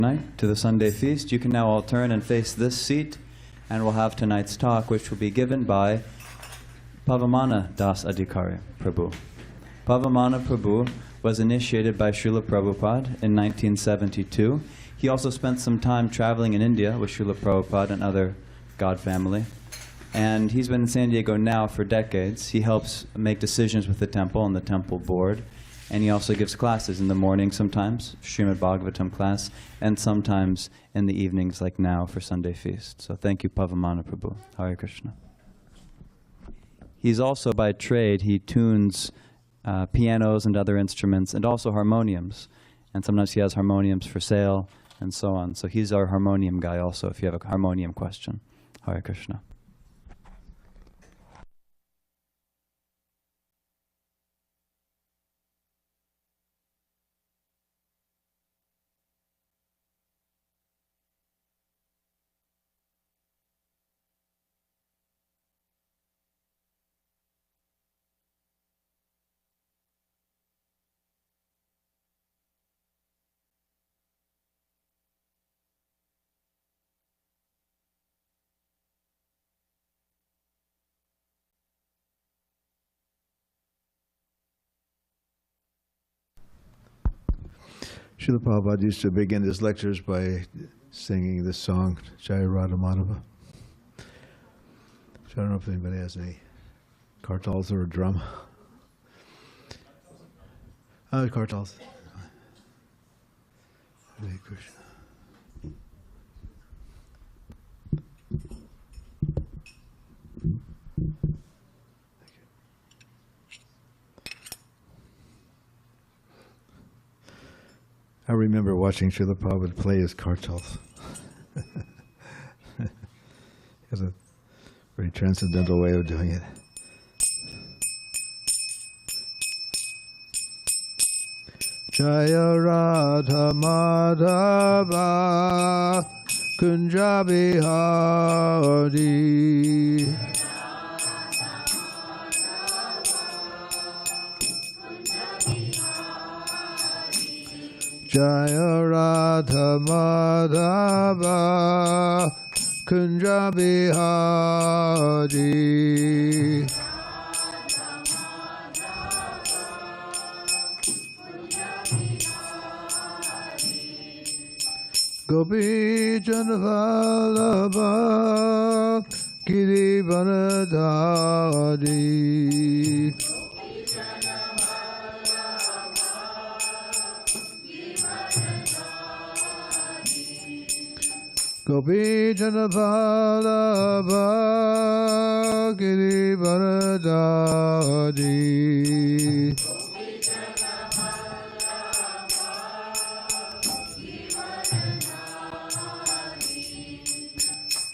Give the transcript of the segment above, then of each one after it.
Night to the Sunday feast. You can now all turn and face this seat, and we'll have tonight's talk, which will be given by Pavamana Dasa Adhikari Prabhu. Pavamana Prabhu was initiated by Srila Prabhupada in 1972. He also spent some time traveling in India with Srila Prabhupada and other God family. And he's been in San Diego now for decades. He helps make decisions with the temple and the temple board. And he also gives classes in the morning sometimes, Srimad Bhagavatam class, and sometimes in the evenings like now for Sunday feast. So thank you, Pavamana Prabhu. Hare Krishna. He's also, by trade, he tunes pianos and other instruments, and also harmoniums. And sometimes he has harmoniums for sale, and so on. So he's our harmonium guy also, if you have a harmonium question. Hare Krishna. Srila Prabhupada used to begin his lectures by singing this song, Jaya Radha Madhava. So I don't know if anybody has any kartals or a drum. Kartals. Hare Krishna. I remember watching Srila Prabhupada play his kartals. He has a very transcendental way of doing it. Jaya Radha Madhava Kunja Bihari Jaya Radha Madhava Kunja Bihari Gopi Janavallabha Giri Vanadhari Gopi Janavallabha Giri Vanadhari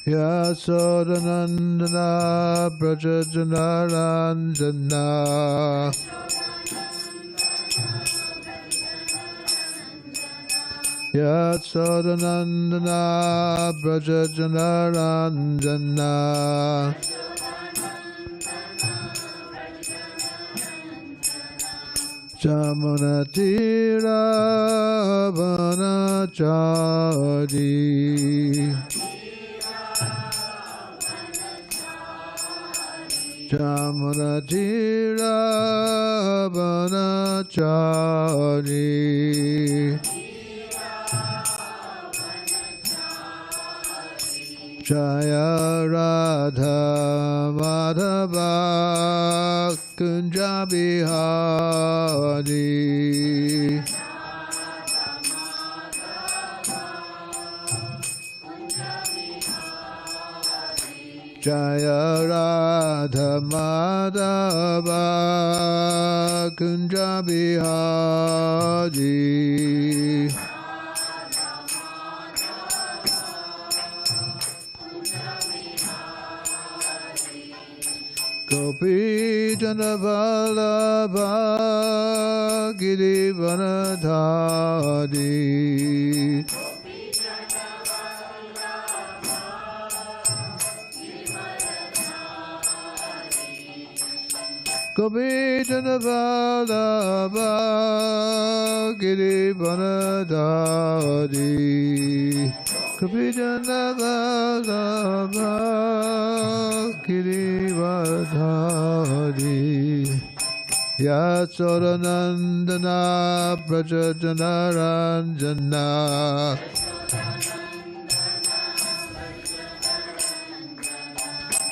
Yasodanandana Brajajanaranjana Yasodanandana Brajajanaranjana Jamunatira Vanachari Jamunatira Vanachari Jaya Radha Madhava Kunja Bihari Jaya Radha Madhava Kunja Bihari Gopi Janavallabha Giri Vanadhari Gopijana Vallabha Girivaradari Gopijana Vallabha Girivaradari Yasodanandana Prajajana Ranjana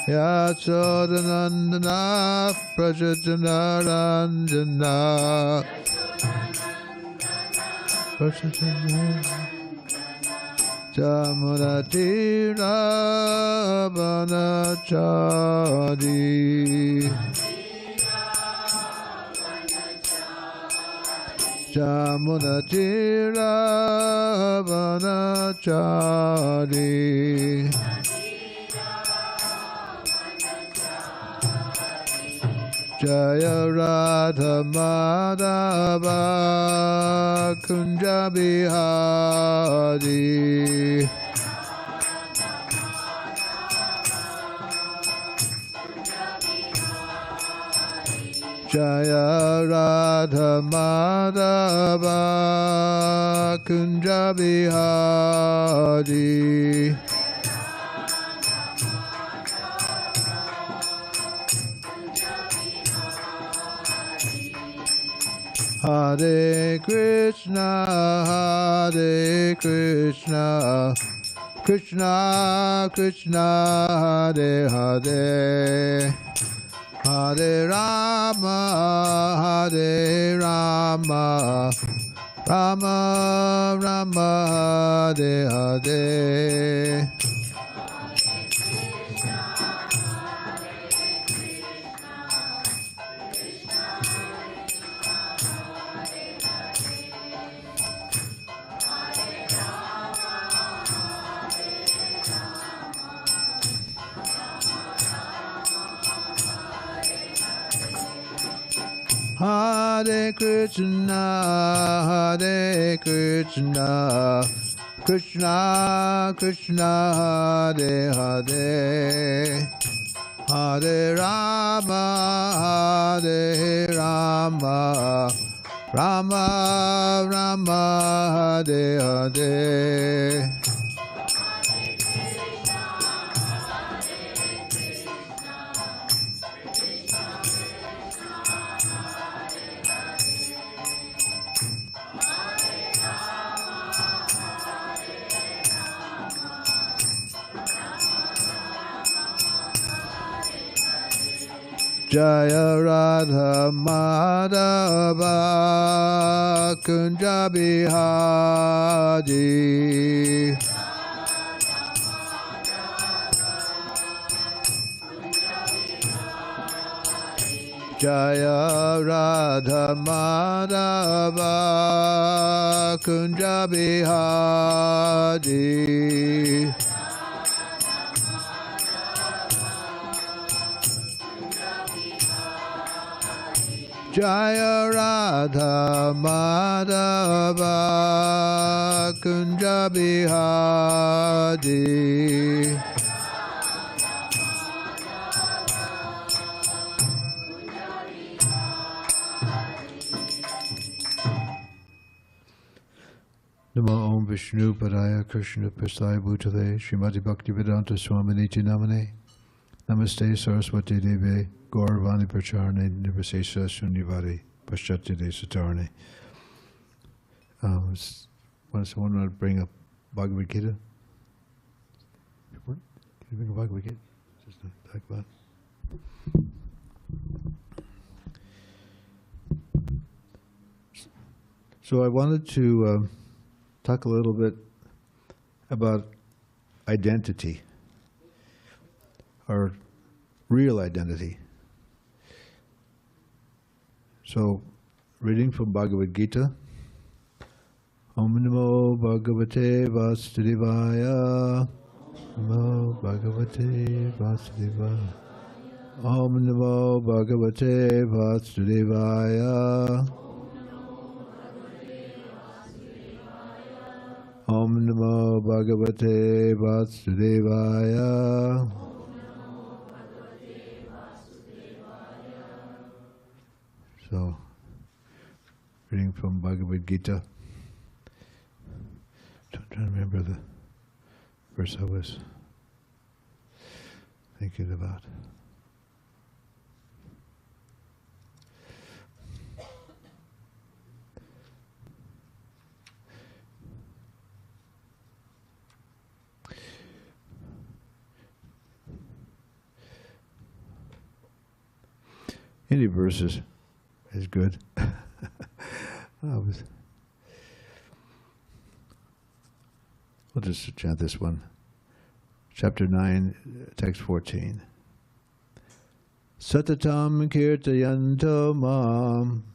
Yasodanandana Prajajana Ranjana Jamunati Ravanachari Jamunati Ravanachari Jaya Radha Madhava Kunja Bihari Jaya Radha Madhava Kunja Bihari Hare Krishna, Hare Krishna, Krishna Krishna, Hare Hare, Hare Rama, Hare Rama, Rama Rama, Hare Hare. Hare Krishna, Hare Krishna, Krishna Krishna, Hare Hare, Hare Rama, Hare Rama, Rama Rama, Hare Hare. Jaya Radha Madhava Kunja Bihari Jaya Radha Madhava Kunja Bihari Jaya Radha Madhava Kunja Bihari Namo Om Vishnu Padaya Krishna Prasthaya Bhutale Srimati Bhaktivedanta Swaminiti Namane Namaste Saraswati Deve Gauravani Pracharne Nirvasesa Sunnivari Paschati Desatarne. Someone want to bring up Bhagavad Gita? Can you bring a Bhagavad Gita? Just like that. So I wanted to talk a little bit about identity, our real identity. So, reading from Bhagavad Gita. Om Namo Bhagavate Vasudevaya. Namo Bhagavate Vasudevaya. Om Namo Bhagavate Vasudevaya. Om Namo Bhagavate Vasudevaya. reading from Bhagavad Gita. I'm trying to remember the verse I was thinking about. Any verses is good. We'll just chant this one. Chapter 9, text 14. Satatam kirtayanto mam,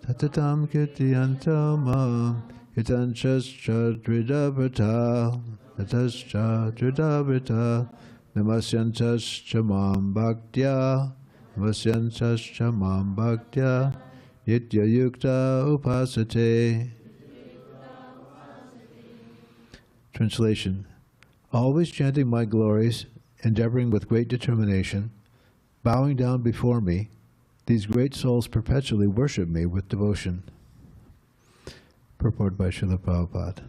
satatam kirtayanto mam, itanchascha dridavata, tatascha dridavata, namasyantascha mam bhaktya, namasyantascha mam bhaktya, nitya yukta upasate. Translation: always chanting my glories, endeavoring with great determination, bowing down before me, these great souls perpetually worship me with devotion. Purport by Srila Prabhupada.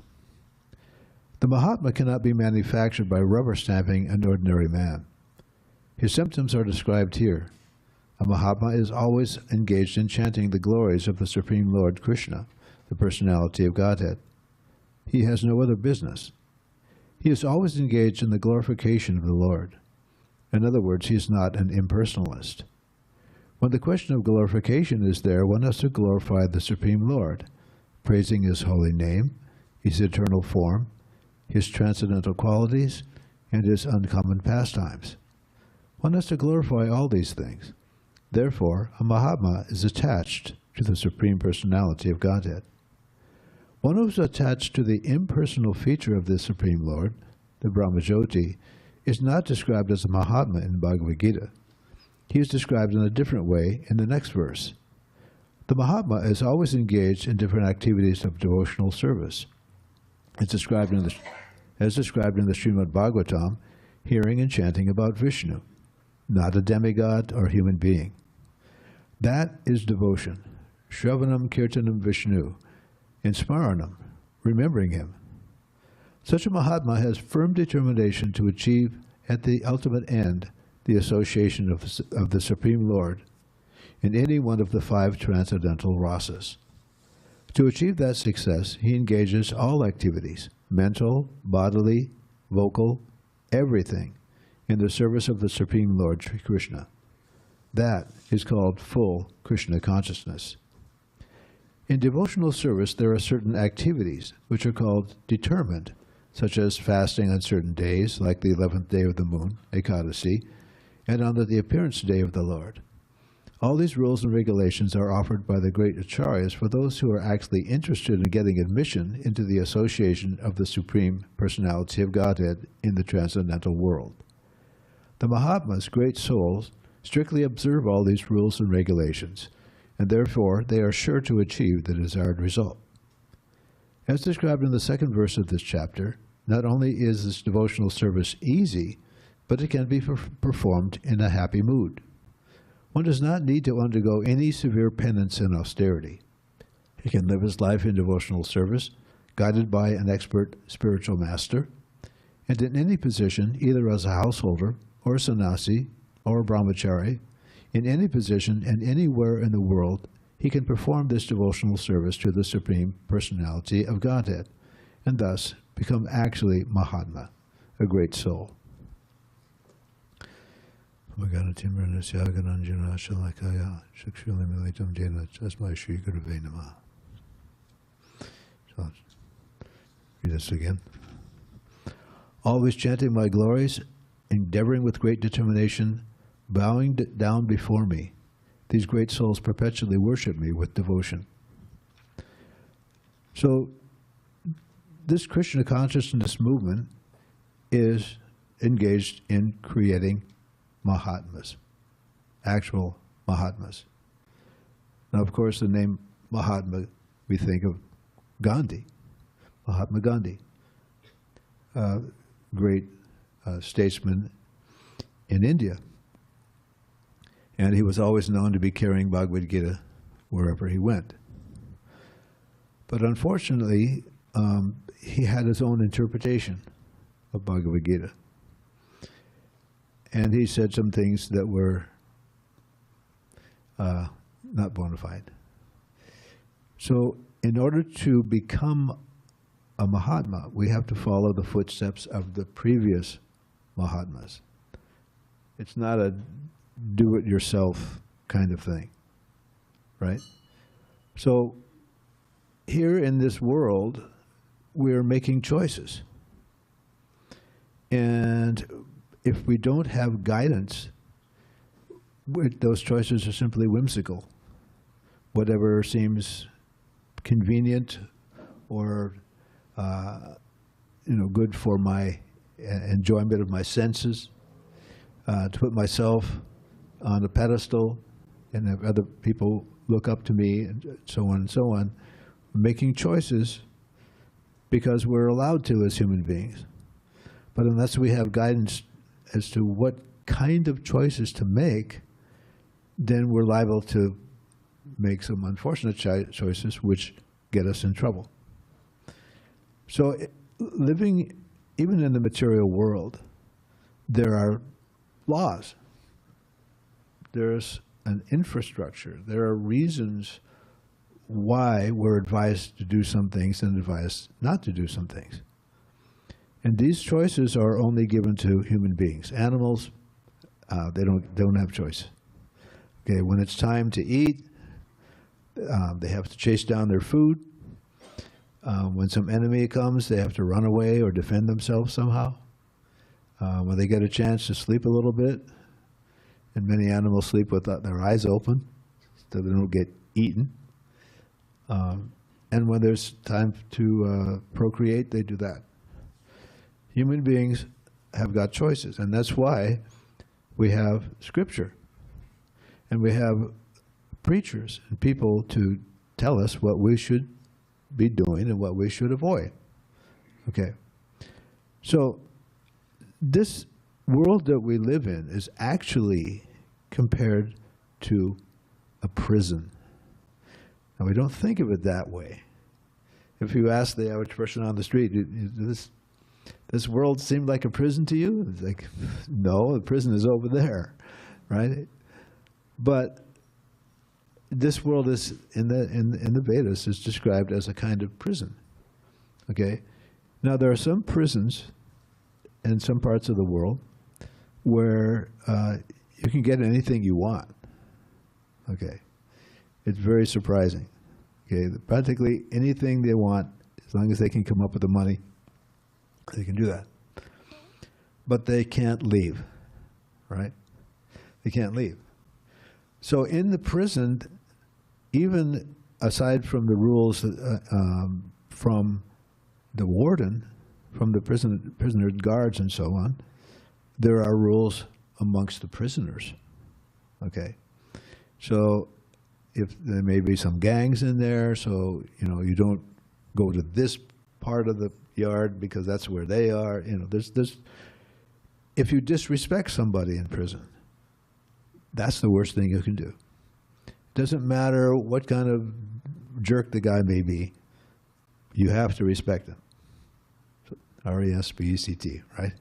The Mahātmā cannot be manufactured by rubber stamping an ordinary man. His symptoms are described here. A Mahātmā is always engaged in chanting the glories of the Supreme Lord Kṛṣṇa, the Personality of Godhead. He has no other business. He is always engaged in the glorification of the Lord. In other words, he is not an impersonalist. When the question of glorification is there, one has to glorify the Supreme Lord, praising his holy name, his eternal form, his transcendental qualities, and his uncommon pastimes. One has to glorify all these things. Therefore, a Mahātmā is attached to the Supreme Personality of Godhead. One who is attached to the impersonal feature of the Supreme Lord, the Brahmajyoti, is not described as a Mahātmā in Bhagavad Gita. He is described in a different way in the next verse. The Mahātmā is always engaged in different activities of devotional service. As described in the Srimad Bhagavatam, hearing and chanting about Vishnu, not a demigod or human being. That is devotion. Shravanam Kirtanam Vishnu, and Smaranam, remembering him. Such a Mahātmā has firm determination to achieve at the ultimate end the association of the Supreme Lord in any one of the 5 transcendental rasas. To achieve that success, he engages all activities, mental, bodily, vocal, everything, in the service of the Supreme Lord Sri Krishna. That is called full Krishna consciousness. In devotional service, there are certain activities which are called determined, such as fasting on certain days, like the 11th day of the moon, Ekadasi, and on the appearance day of the Lord. All these rules and regulations are offered by the great acharyas for those who are actually interested in getting admission into the association of the Supreme Personality of Godhead in the transcendental world. The Mahātmās, great souls, strictly observe all these rules and regulations, and therefore they are sure to achieve the desired result. As described in the 2nd verse of this chapter, not only is this devotional service easy, but it can be performed in a happy mood. One does not need to undergo any severe penance and austerity. He can live his life in devotional service, guided by an expert spiritual master, and in any position, either as a householder, or a sannyasi, or a brahmachari, in any position and anywhere in the world, he can perform this devotional service to the Supreme Personality of Godhead, and thus become actually Mahātmā, a great soul. So, read this again. Always chanting my glories, endeavoring with great determination, bowing down before me, these great souls perpetually worship me with devotion. So, this Krishna consciousness movement is engaged in creating Mahātmās, actual Mahātmās. Now, of course, the name Mahātmā, we think of Gandhi, Mahatma Gandhi, great statesman in India. And he was always known to be carrying Bhagavad Gita wherever he went. But unfortunately, he had his own interpretation of Bhagavad Gita. And he said some things that were not bona fide. So in order to become a Mahātmā, we have to follow the footsteps of the previous Mahātmās. It's not a do-it-yourself kind of thing, right? So here in this world, we're making choices. And if we don't have guidance, those choices are simply whimsical. Whatever seems convenient or good for my enjoyment of my senses, to put myself on a pedestal and have other people look up to me, and so on and so on, making choices because we're allowed to as human beings. But unless we have guidance as to what kind of choices to make, then we're liable to make some unfortunate choices which get us in trouble. So living even in the material world, there are laws. There's an infrastructure. There are reasons why we're advised to do some things and advised not to do some things. And these choices are only given to human beings. Animals, they don't have choice. Okay, when it's time to eat, they have to chase down their food. When some enemy comes, they have to run away or defend themselves somehow. When they get a chance to sleep a little bit, and many animals sleep with their eyes open so they don't get eaten. And when there's time to procreate, they do that. Human beings have got choices, and that's why we have scripture. And we have preachers and people to tell us what we should be doing and what we should avoid. Okay. So this world that we live in is actually compared to a prison. Now, we don't think of it that way. If you ask the average person on the street, this world seem like a prison to you? It's like, no, the prison is over there, right? But this world is in the Vedas is described as a kind of prison. Okay, now there are some prisons in some parts of the world where you can get anything you want. Okay, it's very surprising. Okay, practically anything they want, as long as they can come up with the money, they can do that. But they can't leave, right? They can't leave. So in the prison, even aside from the rules from the warden, from the prisoner guards and so on, there are rules amongst the prisoners. Okay, so if there may be some gangs in there, so you don't go to this part of the yard because that's where they are. There's if you disrespect somebody in prison, that's the worst thing you can do. Doesn't matter what kind of jerk the guy may be, you have to respect him. R-E-S-P-E-C-T, right?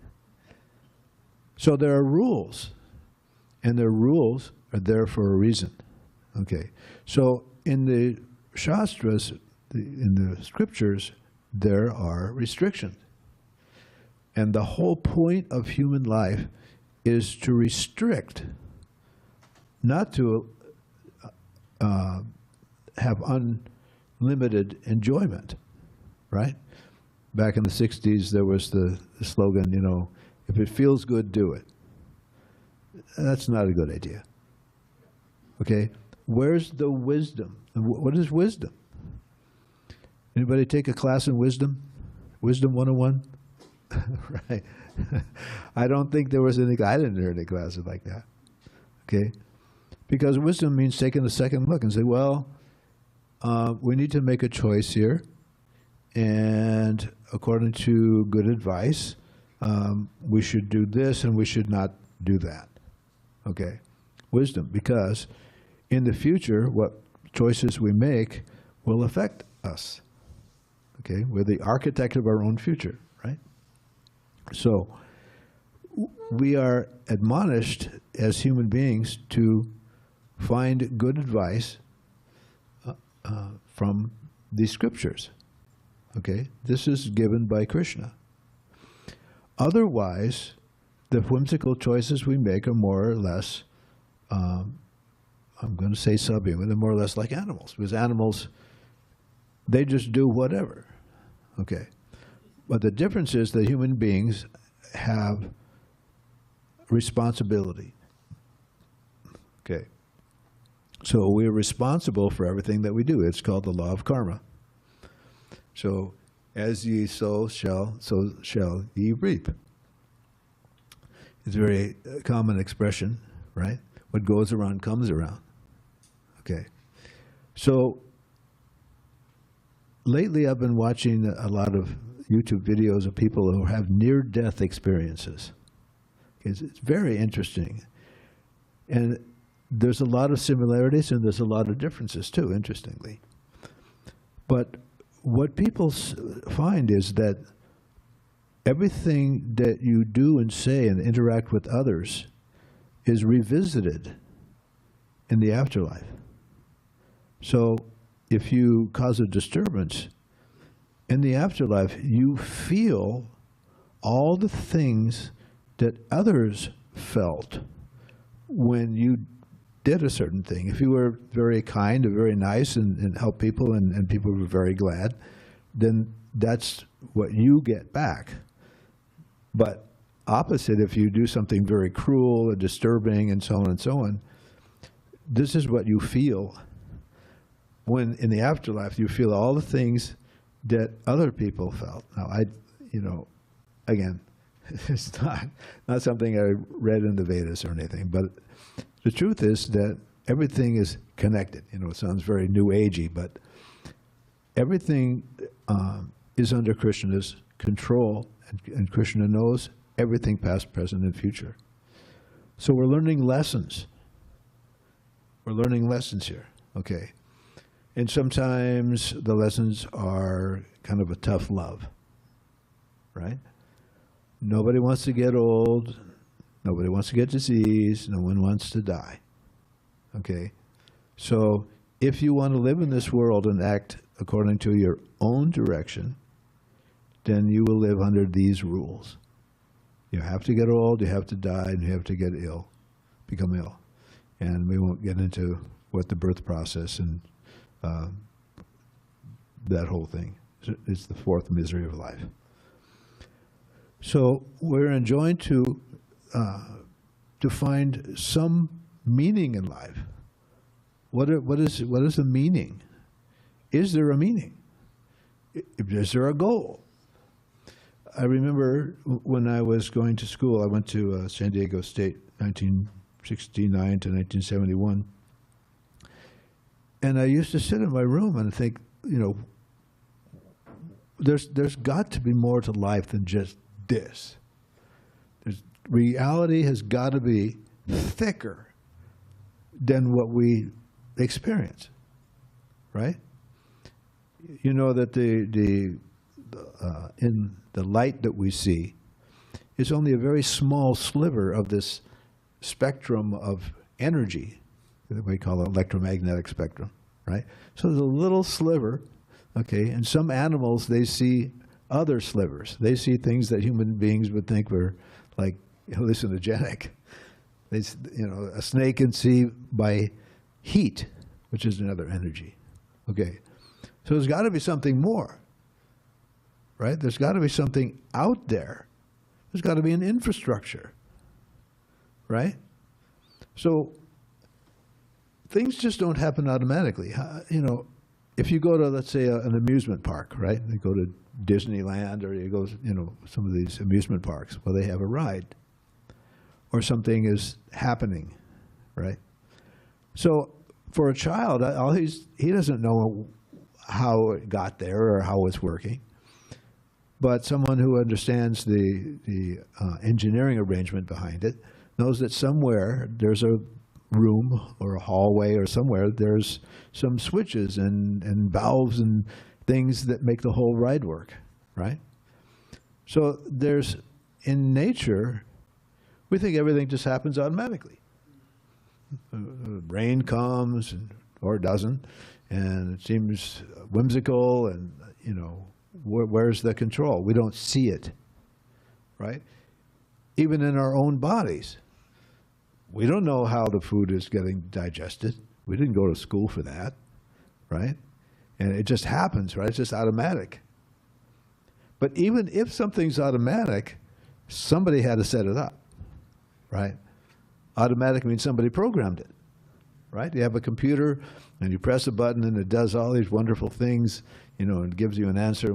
So there are rules, and the rules are there for a reason. Okay, so in the Shastras, in the scriptures, there are restrictions. And the whole point of human life is to restrict, not to have unlimited enjoyment, right? Back in the 60s, there was the slogan, if it feels good, do it. That's not a good idea. Okay? Where's the wisdom? What is wisdom? Anybody take a class in wisdom? Wisdom 101? Right. I don't think there was any, I didn't hear any classes like that. Okay? Because wisdom means taking a second look and say, well, we need to make a choice here. And according to good advice, we should do this and we should not do that. Okay? Wisdom, because in the future, what choices we make will affect us. Okay, we're the architect of our own future, right? So we are admonished as human beings to find good advice from the scriptures. Okay, this is given by Krishna. Otherwise, the whimsical choices we make are more or less, I'm going to say subhuman, they're more or less like animals. Because animals, they just do whatever. Okay, but the difference is that human beings have responsibility. Okay, so we're responsible for everything that we do. It's called the law of karma. So, as ye sow shall, so shall ye reap. It's a very common expression, right? What goes around comes around. Okay. So, lately I've been watching a lot of YouTube videos of people who have near-death experiences. It's very interesting. And there's a lot of similarities and there's a lot of differences too, interestingly. But what people find is that everything that you do and say and interact with others is revisited in the afterlife. So if you cause a disturbance in the afterlife, you feel all the things that others felt when you did a certain thing. If you were very kind and very nice and helped people and people were very glad, then that's what you get back. But opposite, if you do something very cruel and disturbing and so on, this is what you feel when in the afterlife you feel all the things that other people felt. Now, again, it's not something I read in the Vedas or anything, but the truth is that everything is connected. It sounds very new agey, but everything is under Krishna's control, and Krishna knows everything past, present, and future. So we're learning lessons. We're learning lessons here, okay? And sometimes the lessons are kind of a tough love, right? Nobody wants to get old. Nobody wants to get disease. No one wants to die. Okay? So if you want to live in this world and act according to your own direction, then you will live under these rules. You have to get old, you have to die, and you have to get ill, become ill. And we won't get into what the birth process and that whole thing. It's the fourth misery of life. So we're enjoined to find some meaning in life. What is the meaning? Is there a meaning? Is there a goal? I remember when I was going to school, I went to San Diego State, 1969 to 1971, and I used to sit in my room and think, there's got to be more to life than just this. Reality has got to be thicker than what we experience, right? You know that in the light that we see is only a very small sliver of this spectrum of energy that we call electromagnetic spectrum, right? So there's a little sliver, okay, and some animals, they see other slivers. They see things that human beings would think were like hallucinogenic. A snake can see by heat, which is another energy. Okay, so there's got to be something more, right? There's got to be something out there. There's got to be an infrastructure, right? So things just don't happen automatically. If you go to, let's say, an amusement park, right? You go to Disneyland, or you go, some of these amusement parks. Well, they have a ride, or something is happening, right? So for a child, he doesn't know how it got there or how it's working. But someone who understands the engineering arrangement behind it knows that somewhere there's a room or a hallway or somewhere there's some switches and valves and things that make the whole ride work, right? So there's, in nature, we think everything just happens automatically. Rain comes, or it doesn't, and it seems whimsical, and, you know, where's the control? We don't see it, right? Even in our own bodies. We don't know how the food is getting digested. We didn't go to school for that, right? And it just happens, right? It's just automatic. But even if something's automatic, somebody had to set it up, right? Automatic means somebody programmed it, right? You have a computer and you press a button and it does all these wonderful things, you know, and gives you an answer.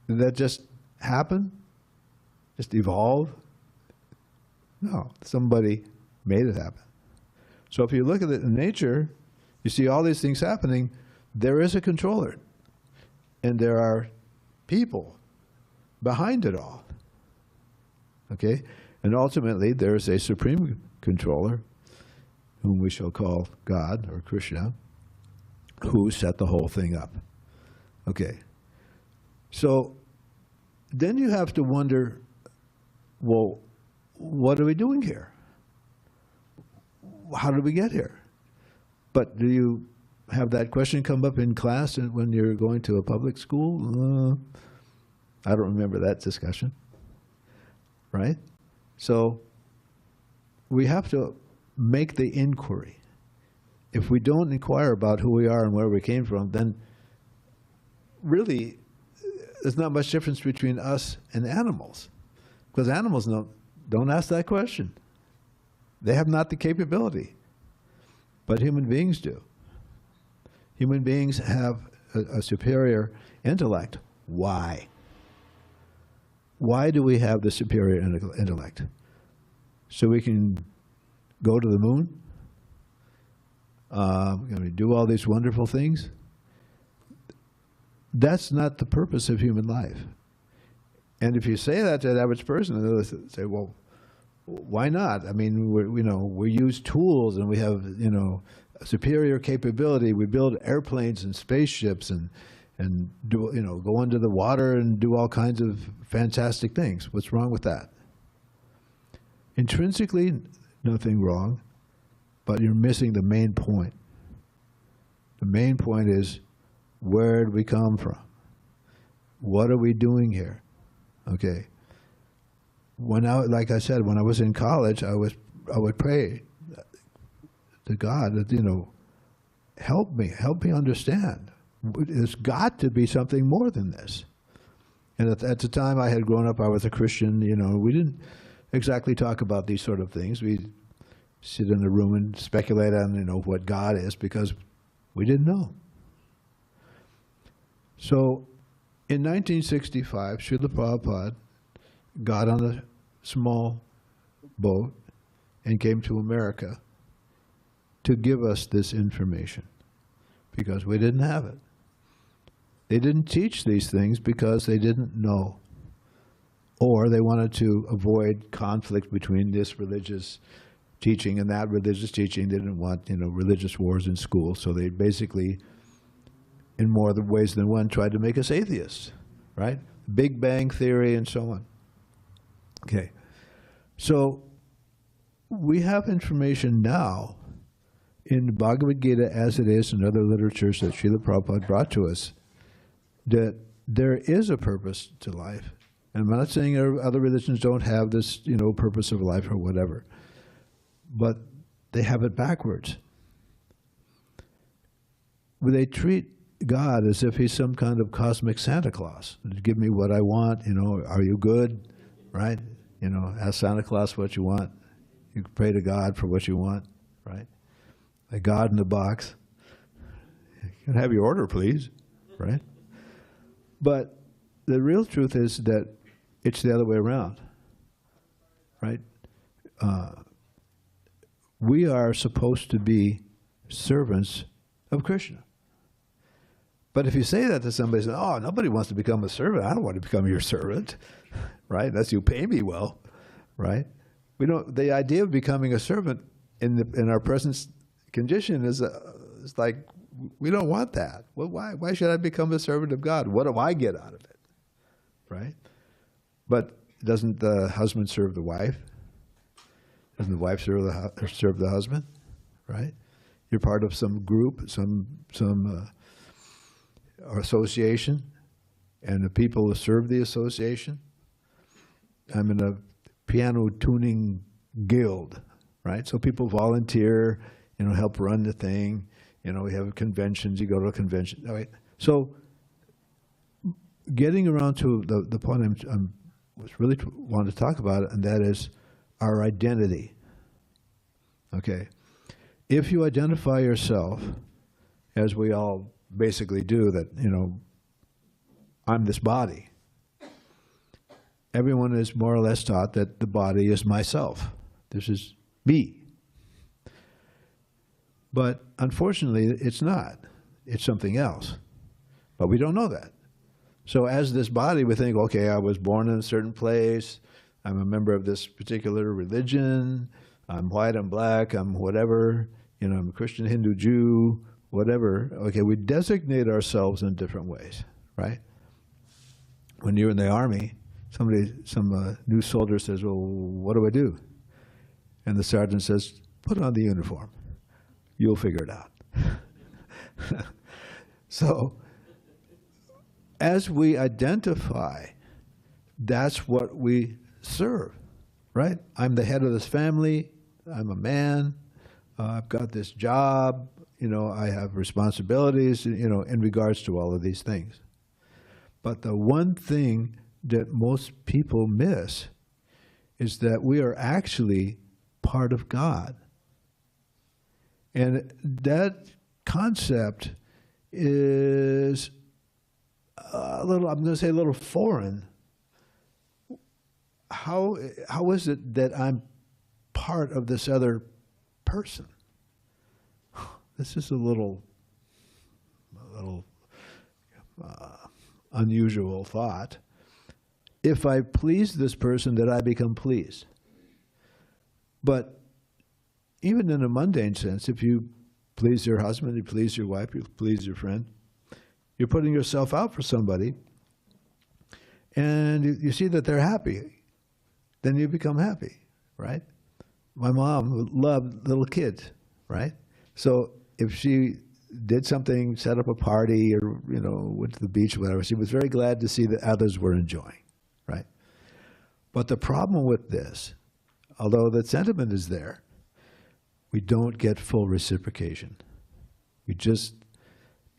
Did that just happen? Just evolve? No, somebody made it happen. So if you look at it in nature, you see all these things happening. There is a controller, and there are people behind it all. Okay? And ultimately, there is a supreme controller, whom we shall call God or Krishna, who set the whole thing up. Okay. So then you have to wonder, well, what are we doing here? How did we get here? But do you have that question come up in class when you're going to a public school? I don't remember that discussion, right? So we have to make the inquiry. If we don't inquire about who we are and where we came from, then really there's not much difference between us and animals, because animals don't ask that question. They have not the capability, but human beings do. Human beings have a superior intellect. Why? Why do we have the superior intellect? So we can go to the moon? Do all these wonderful things? That's not the purpose of human life. And if you say that to an average person, they'll say, well, why not? I mean, we use tools and we have, a superior capability. We build airplanes and spaceships and do, go under the water and do all kinds of fantastic things. What's wrong with that? Intrinsically, nothing wrong, but you're missing the main point. The main point is, where did we come from? What are we doing here? Okay. Like I said, when I was in college, I would pray to God that, help me understand. There's got to be something more than this. And at the time I had grown up, I was a Christian. We didn't exactly talk about these sort of things. We'd sit in a room and speculate on, what God is, because we didn't know. So in 1965, Srila Prabhupada got on a small boat and came to America to give us this information, because we didn't have it. They didn't teach these things because they didn't know, or they wanted to avoid conflict between this religious teaching and that religious teaching. They didn't want, religious wars in school, so they basically, in more ways than one, tried to make us atheists, right? Big Bang Theory and so on. Okay, so we have information now in the Bhagavad Gita as it is, and other literatures that Srila Prabhupada brought to us, that there is a purpose to life. And I'm not saying other religions don't have this, purpose of life or whatever, but they have it backwards. They treat God as if he's some kind of cosmic Santa Claus. Give me what I want, are you good, right? Ask Santa Claus what you want. You can pray to God for what you want, right? A God in the box. You can have your order, please, right? But the real truth is that it's the other way around, right? We are supposed to be servants of Krishna. But if you say that to somebody, say, oh, nobody wants to become a servant. I don't want to become your servant, right? Unless you pay me well, right? The idea of becoming a servant in our present condition is like We don't want that. Well, why should I become a servant of God? What do I get out of it? Right? But doesn't the husband serve the wife? Doesn't the wife serve the husband? Right? You're part of some group, some or association, and the people who serve the association. I'm in a piano tuning guild, right? So people volunteer, help run the thing. We have conventions. You go to a convention. All right. So getting around to the point I was really want to talk about, and that is our identity. Okay. If you identify yourself, as we all basically do, that, I'm this body. Everyone is more or less taught that the body is myself. This is me. But unfortunately, it's not. It's something else. But we don't know that. So as this body, we think, okay, I was born in a certain place. I'm a member of this particular religion. I'm white, I'm black, I'm whatever. I'm a Christian, Hindu, Jew, whatever. Okay, we designate ourselves in different ways, right? When you're in the army, some new soldier says, well, what do I do? And the sergeant says, put on the uniform. You'll figure it out. So, as we identify, that's what we serve, right? I'm the head of this family. I'm a man. I've got this job. I have responsibilities, in regards to all of these things. But the one thing that most people miss is that we are actually part of God. And that concept is I'm going to say a little foreign. How is it that I'm part of this other person? This is a little unusual thought. If I please this person, that I become pleased. But even in a mundane sense, if you please your husband, you please your wife, you please your friend, you're putting yourself out for somebody, and you see that they're happy, then you become happy, right? My mom loved little kids, right? So if she did something, set up a party, or went to the beach, or whatever, she was very glad to see that others were enjoying, right? But the problem with this, although the sentiment is there, we don't get full reciprocation. We just,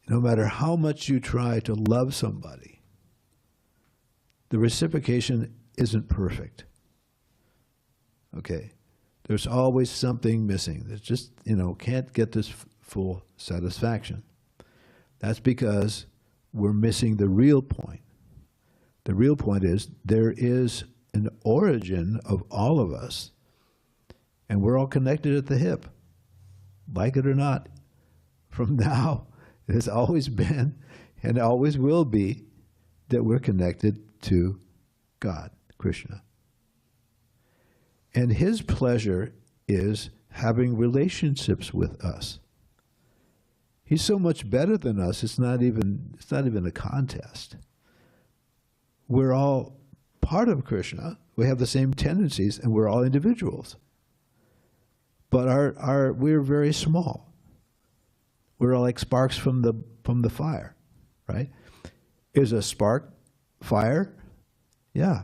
no matter how much you try to love somebody, the reciprocation isn't perfect. Okay? There's always something missing. There's just, can't get this full satisfaction. That's because we're missing the real point. The real point is there is an origin of all of us, and we're all connected at the hip. Like it or not, from now, it has always been and always will be that we're connected to God, Krishna. And his pleasure is having relationships with us. He's so much better than us, it's not even a contest. We're all part of Krishna. We have the same tendencies, and we're all individuals. But we're very small. We're all like sparks from the fire, right? Is a spark fire? Yeah.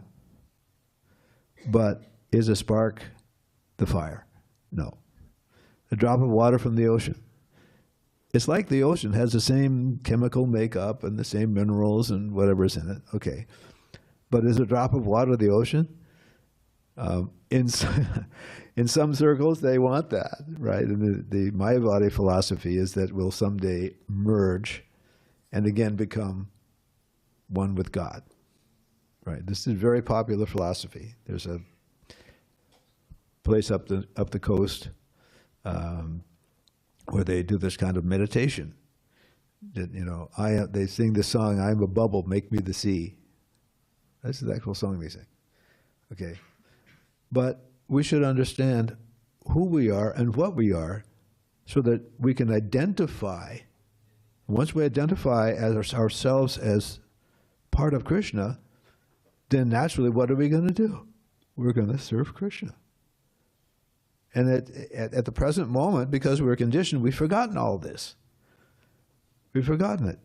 But is a spark the fire? No. A drop of water from the ocean. It's like the ocean has the same chemical makeup and the same minerals and whatever's in it. Okay. But is a drop of water the ocean? In some circles, they want that, right? And the Mayavadi philosophy is that we'll someday merge and again become one with God, right? This is a very popular philosophy. There's a place up the coast where they do this kind of meditation. That they sing the song, "I'm a bubble, make me the sea." That's the actual song they sing. Okay. But we should understand who we are and what we are so that we can identify Once we identify as ourselves as part of Krishna, then naturally what are we going to do? We're going to serve Krishna. And at the present moment, because we're conditioned, we've forgotten all this. We've forgotten it.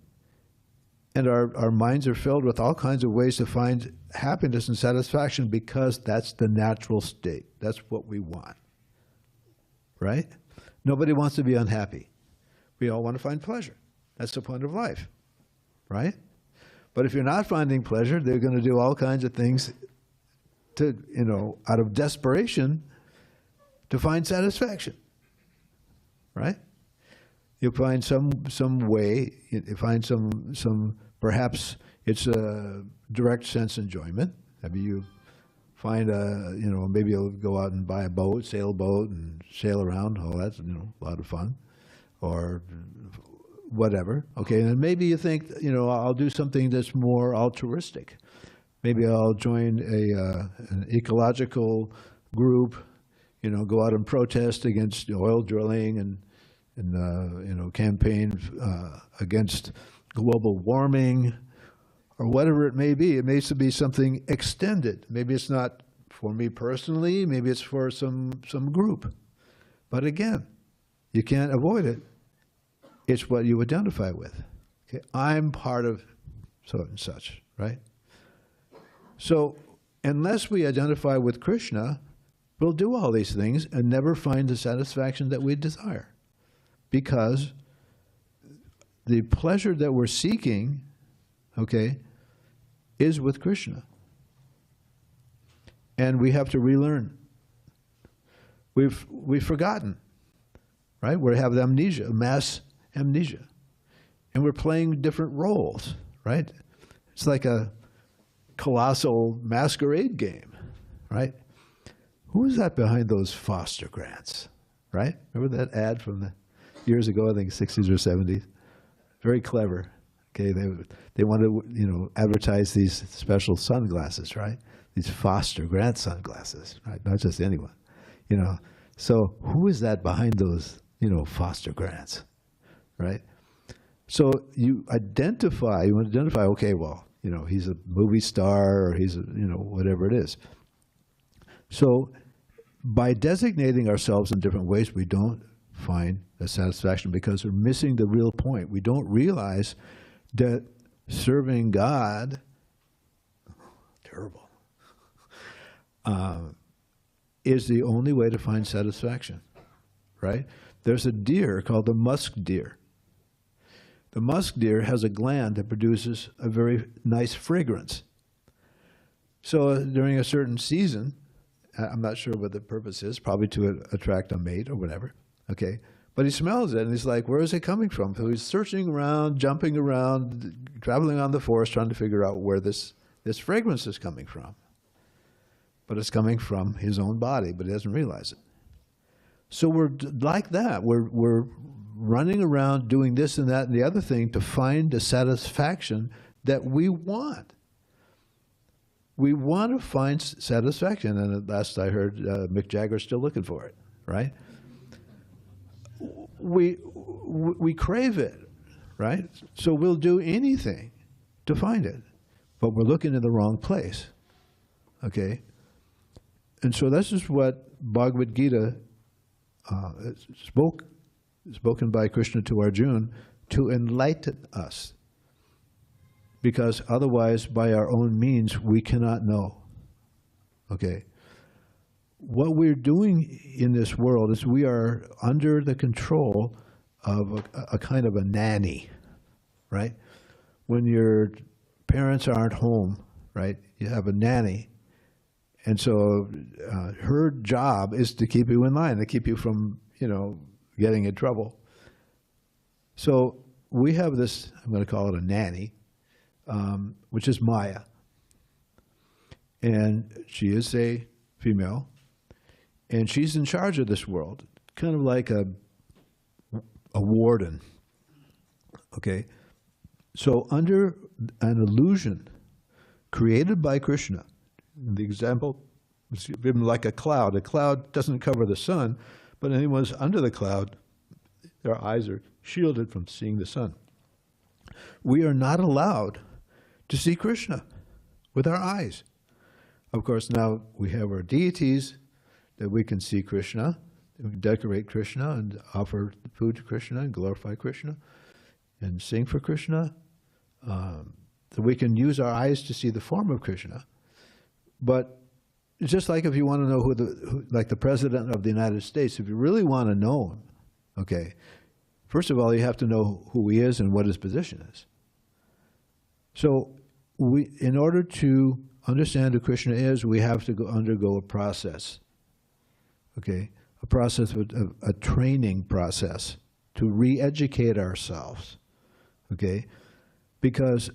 And our minds are filled with all kinds of ways to find happiness and satisfaction because that's the natural state. That's what we want. Right? Nobody wants to be unhappy. We all want to find pleasure. That's the point of life. Right? But if you're not finding pleasure, they're going to do all kinds of things to, out of desperation to find satisfaction. Right? You find some way, you find some perhaps it's a direct sense enjoyment. Maybe you find maybe you'll go out and buy a boat, sailboat, and sail around. Oh, that's a lot of fun, or whatever. Okay, and maybe you think I'll do something that's more altruistic. Maybe I'll join an ecological group. Go out and protest against oil drilling and campaign against global warming, or whatever it may be. It may be something extended. Maybe it's not for me personally. Maybe it's for some group. But again, you can't avoid it. It's what you identify with. Okay, I'm part of so and such, right? So unless we identify with Krishna, we'll do all these things and never find the satisfaction that we desire. Because the pleasure that we're seeking, okay, is with Krishna. And we have to relearn. We've forgotten, right? We have amnesia, mass amnesia. And we're playing different roles, right? It's like a colossal masquerade game, right? Who is that behind those foster grants, right? Remember that ad from the years ago, I think 60s or 70s? Very clever. Okay, they want to advertise these special sunglasses, right? These foster grant sunglasses, right? Not just anyone, So who is that behind those foster grants, right? So you want to identify. Okay, well, he's a movie star, or he's whatever it is. So by designating ourselves in different ways, we don't find a satisfaction because we're missing the real point. We don't realize that serving God, terrible, is the only way to find satisfaction, right? There's a deer called the musk deer. The musk deer has a gland that produces a very nice fragrance. So during a certain season, I'm not sure what the purpose is, probably to attract a mate or whatever, okay? But he smells it, and he's like, where is it coming from? So he's searching around, jumping around, traveling on the forest, trying to figure out where this fragrance is coming from. But it's coming from his own body, but he doesn't realize it. So we're like that. We're running around doing this and that and the other thing to find the satisfaction that we want. We want to find satisfaction, and at last I heard Mick Jagger's still looking for it, right? We crave it, right? So we'll do anything to find it, but we're looking in the wrong place, okay? And so this is what Bhagavad Gita spoken by Krishna to Arjuna, to enlighten us. Because otherwise, by our own means, we cannot know. Okay? What we're doing in this world is we are under the control of a kind of a nanny, right? When your parents aren't home, right, you have a nanny. And so her job is to keep you in line, to keep you from, getting in trouble. So we have this, I'm going to call it a nanny, which is Maya. And she is a female, and she's in charge of this world, kind of like a warden. Okay? So under an illusion created by Krishna, the example was given like a cloud. A cloud doesn't cover the sun, but anyone who's under the cloud, their eyes are shielded from seeing the sun. we are not allowed to see Krishna with our eyes. Of course, now we have our deities that we can see Krishna, we can decorate Krishna and offer food to Krishna and glorify Krishna and sing for Krishna. So we can use our eyes to see the form of Krishna. But it's just like if you want to know like the President of the United States, if you really want to know him, okay, first of all, you have to know who he is and what his position is. So in order to understand who Krishna is, we have to undergo a process, okay, a training process to re-educate ourselves, okay, because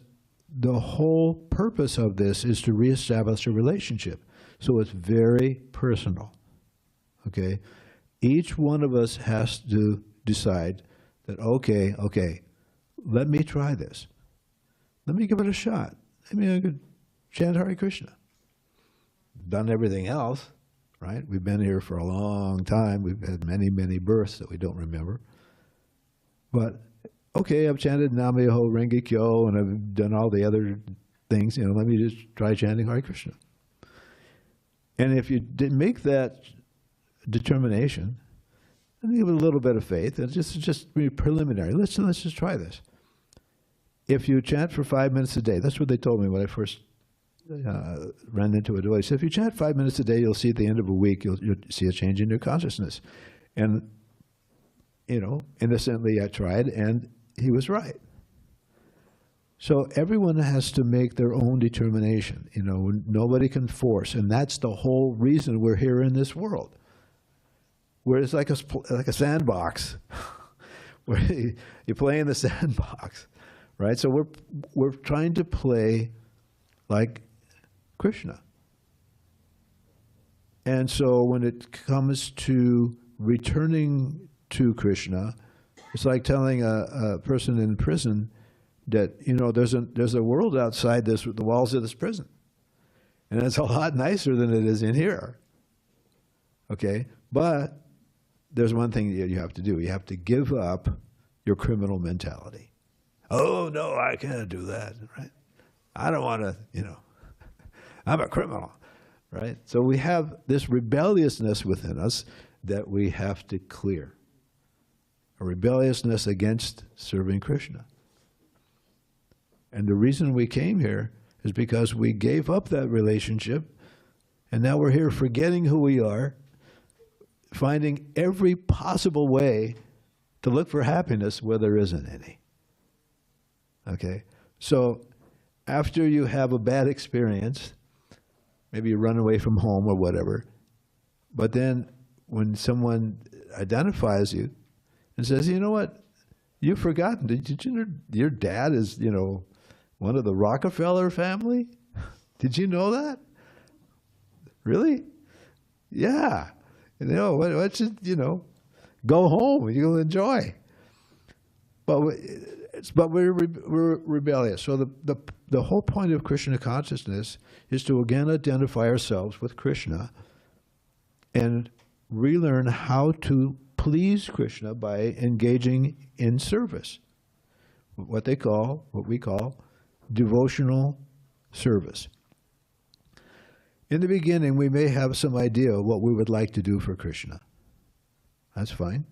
the whole purpose of this is to reestablish a relationship. So it's very personal, okay? Each one of us has to decide that, okay, let me try this. Let me give it a shot. I mean, I could chant Hare Krishna. Done everything else, right? We've been here for a long time. We've had many, many births that we don't remember. But okay, I've chanted Nam-myoho Renge Kyo and I've done all the other things. You know, let me just try chanting Hare Krishna. And if you make that determination, and give it a little bit of faith, and just be preliminary. Let's just try this. If you chant for 5 minutes a day, that's what they told me when I first ran into it. They said, if you chant 5 minutes a day, you'll see at the end of a week, you'll see a change in your consciousness. And, you know, innocently I tried, and he was right. So everyone has to make their own determination. You know, nobody can force, and that's the whole reason we're here in this world. Where it's like a sandbox, where you play in the sandbox, right? So we're trying to play like Krishna. And so when it comes to returning to Krishna, it's like telling a person in prison that, you know, there's a world outside the walls of this prison, and it's a lot nicer than it is in here. Okay, but there's one thing that you have to do. You have to give up your criminal mentality. Oh no, I can't do that. Right? I don't want to. You know, I'm a criminal. Right? So we have this rebelliousness within us that we have to clear. A rebelliousness against serving Krishna. And the reason we came here is because we gave up that relationship, and now we're here forgetting who we are, finding every possible way to look for happiness where there isn't any. Okay? So after you have a bad experience, maybe you run away from home or whatever, but then when someone identifies you and says, you know what, you've forgotten, did you know your dad is, you know, one of the Rockefeller family? Did you know that? Really? Yeah. You know, what should, you know, go home, you'll enjoy. But we're rebellious. So the whole point of Krishna consciousness is to again identify ourselves with Krishna and relearn how to please Krishna by engaging in service. What we call devotional service. In the beginning, we may have some idea of what we would like to do for Krishna. That's fine.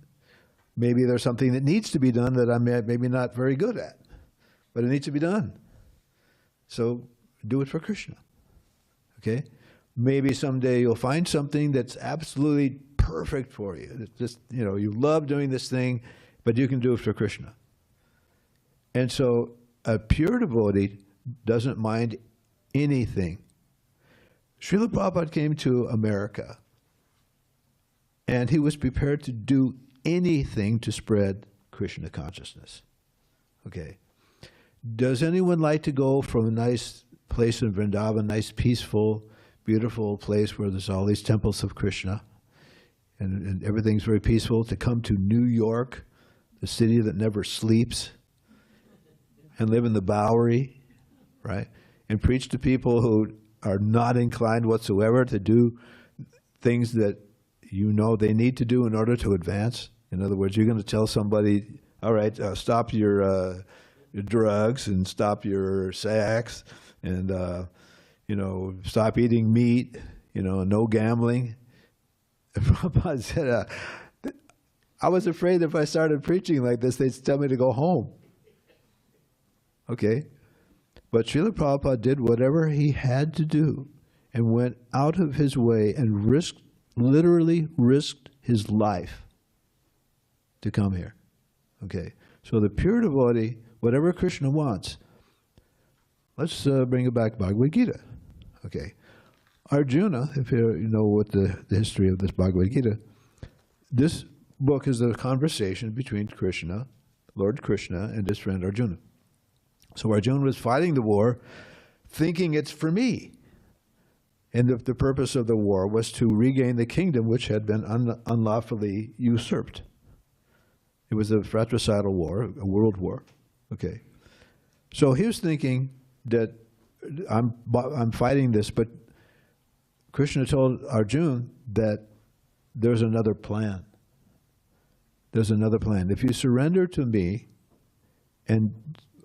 Maybe there's something that needs to be done that I'm maybe not very good at, but it needs to be done. So do it for Krishna. Okay? Maybe someday you'll find something that's absolutely perfect for you. It's just, you know, you love doing this thing, but you can do it for Krishna. And so a pure devotee doesn't mind anything. Srila Prabhupada came to America, and he was prepared to do anything to spread Krishna consciousness. Okay. Does anyone like to go from a nice place in Vrindavan, nice, peaceful, beautiful place where there's all these temples of Krishna, and everything's very peaceful, to come to New York, the city that never sleeps, and live in the Bowery, right? And preach to people who are not inclined whatsoever to do things that you know they need to do in order to advance. In other words, you're going to tell somebody, all right, stop your your drugs and stop your sex and, stop eating meat, no gambling. And Prabhupada said, I was afraid if I started preaching like this, they'd tell me to go home. Okay? But Srila Prabhupada did whatever he had to do and went out of his way and literally risked his life to come here. Okay? So the pure devotee, whatever Krishna wants, let's bring it back Bhagavad Gita. Okay? Arjuna, if you know what the history of this Bhagavad Gita, this book is a conversation between Krishna, Lord Kṛṣṇa, and his friend Arjuna. So Arjuna was fighting the war thinking it's for me. And the purpose of the war was to regain the kingdom which had been unlawfully usurped. It was a fratricidal war, a world war. Okay. So he was thinking that I'm fighting this, but Krishna told Arjuna that there's another plan. There's another plan. If you surrender to me and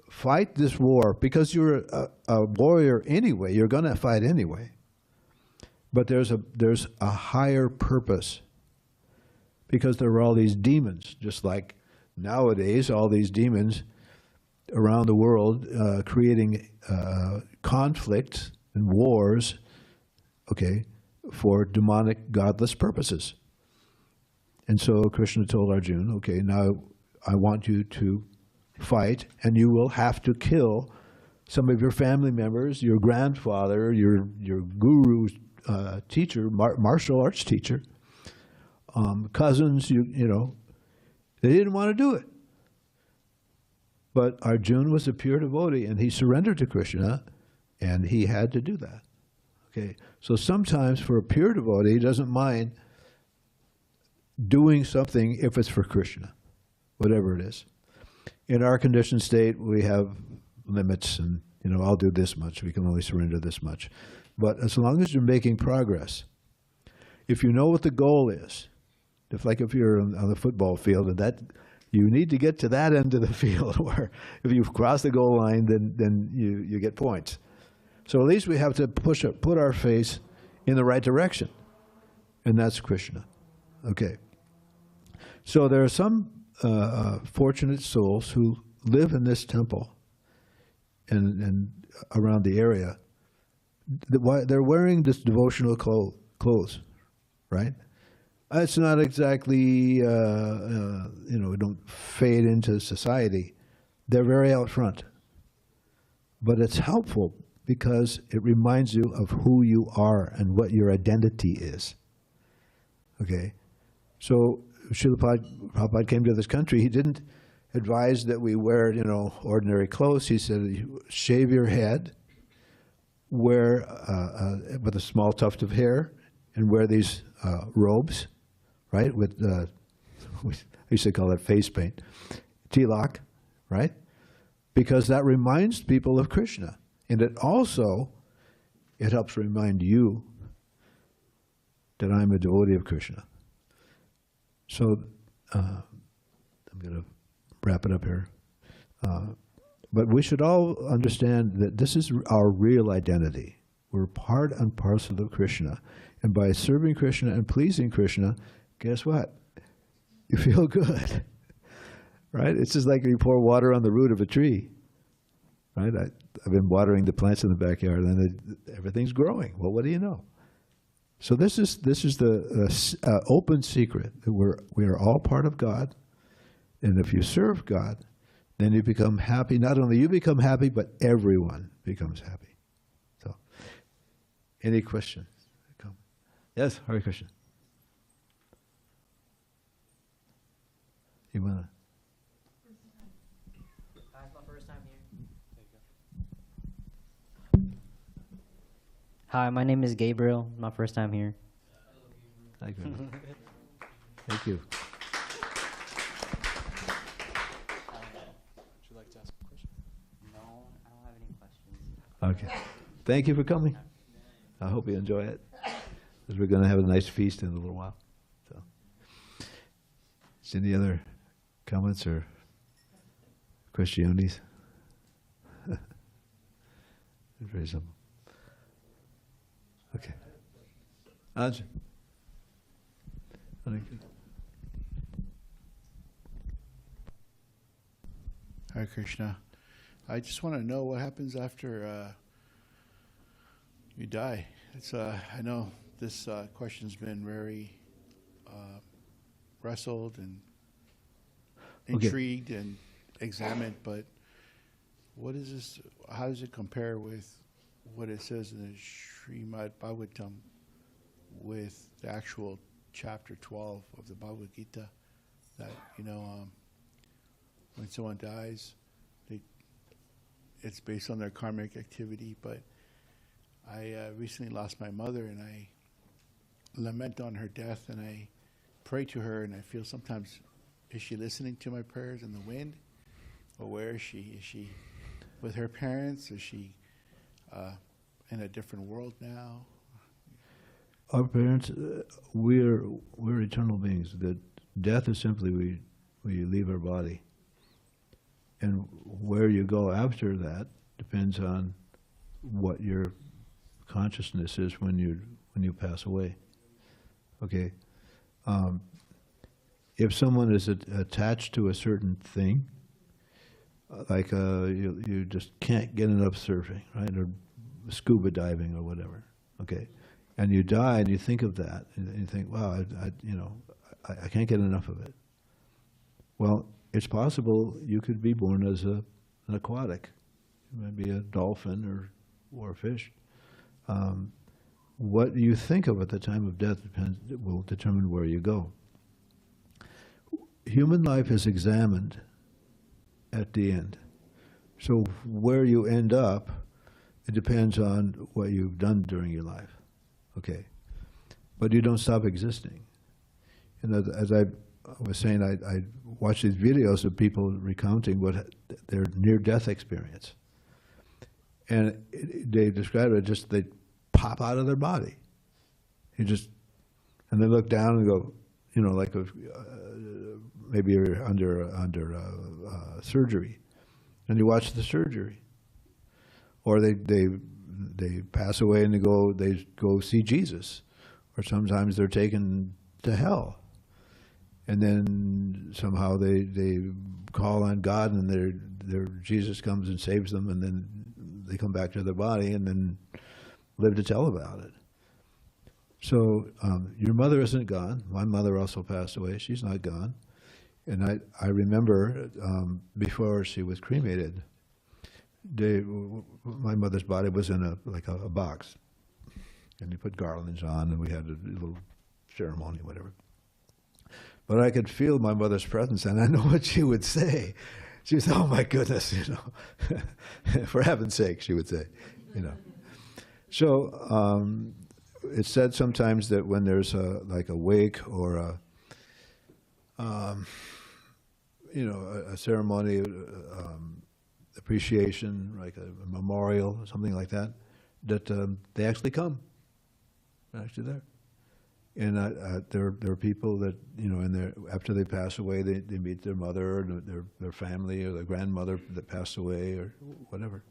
fight this war, because you're a warrior anyway, you're going to fight anyway. But there's a higher purpose, because there are all these demons, just like nowadays, all these demons around the world creating conflicts and wars, okay, for demonic, godless purposes. And so Krishna told Arjuna, okay, now I want you to fight, and you will have to kill some of your family members, your grandfather, your guru, teacher, martial arts teacher, cousins, they didn't want to do it. But Arjuna was a pure devotee, and he surrendered to Krishna, and he had to do that. Okay, so sometimes for a pure devotee, he doesn't mind doing something if it's for Krishna, whatever it is. In our conditioned state, we have limits, and I'll do this much. We can only surrender this much. But as long as you're making progress, if you know what the goal is, if you're on the football field, and that you need to get to that end of the field, where if you cross the goal line, then you get points. So at least we have to put our face in the right direction, and that's Krishna. Okay. So there are some fortunate souls who live in this temple and around the area. They're wearing this devotional clothes, right? It's not exactly, don't fade into society. They're very out front. But it's helpful because it reminds you of who you are and what your identity is. Okay? So Srila Prabhupada came to this country. He didn't advise that we wear, ordinary clothes. He said, shave your head, wear with a small tuft of hair, and wear these robes, right? With we used to call that face paint, tilak, right? Because that reminds people of Krishna, and it helps remind you that I'm a devotee of Krishna. So I'm going to wrap it up here. But we should all understand that this is our real identity. We're part and parcel of Krishna. And by serving Krishna and pleasing Krishna, guess what? You feel good. Right? It's just like you pour water on the root of a tree. Right? I've been watering the plants in the backyard, and everything's growing. Well, what do you know? So this is the open secret that we are all part of God, and if you serve God, then you become happy. Not only you become happy, but everyone becomes happy. So, any questions? Come. Yes, Hare Krishna. You wanna? It's my first time here. Hi, my name is Gabriel. My first time here. Thank you. Thank you. Would you like to ask a question? No, I don't have any questions. Okay. Thank you for coming. I hope you enjoy it, because we're going to have a nice feast in a little while. So, is any other comments or questiones? It's very simple. Okay. Answer. Hare Krishna. I just want to know what happens after you die. It's I know this question's been very wrestled and intrigued and examined, but what is this? How does it compare with what it says in the Srimad Bhagavatam with the actual chapter 12 of the Bhagavad Gita? That, when someone dies, it's based on their karmic activity. But I recently lost my mother, and I lament on her death, and I pray to her, and I feel sometimes, is she listening to my prayers in the wind? Or where is she? Is she with her parents? Is she in a different world now? Our parents, we're eternal beings. That death is simply we leave our body. And where you go after that depends on what your consciousness is when you pass away. Okay. If someone is attached to a certain thing, like you just can't get enough surfing, right, or scuba diving or whatever. Okay, and you die, and you think of that, and you think, wow, I can't get enough of it. Well, it's possible you could be born as an aquatic, maybe a dolphin or a fish. What you think of at the time of death will determine where you go. Human life is examined at the end. So where you end up, it depends on what you've done during your life. Okay. But you don't stop existing. And as I was saying, I watch these videos of people recounting what their near-death experience. And they describe it just, they pop out of their body. And they look down and go, like maybe you're under surgery, and you watch the surgery. Or they pass away and they go see Jesus. Or sometimes they're taken to hell. And then somehow they call on God, and their Jesus comes and saves them, and then they come back to their body and then live to tell about it. So your mother isn't gone. My mother also passed away. She's not gone. And I remember before she was cremated, my mother's body was in a box, and they put garlands on, and we had a little ceremony, whatever. But I could feel my mother's presence, and I know what she would say. She would say, "Oh my goodness, for heaven's sake," she would say, So it's said sometimes that when there's a wake or a ceremony, appreciation, like a memorial, something like that, that they actually come. They're actually there. And there are people that, after they pass away, they meet their mother or their family or their grandmother that passed away or whatever.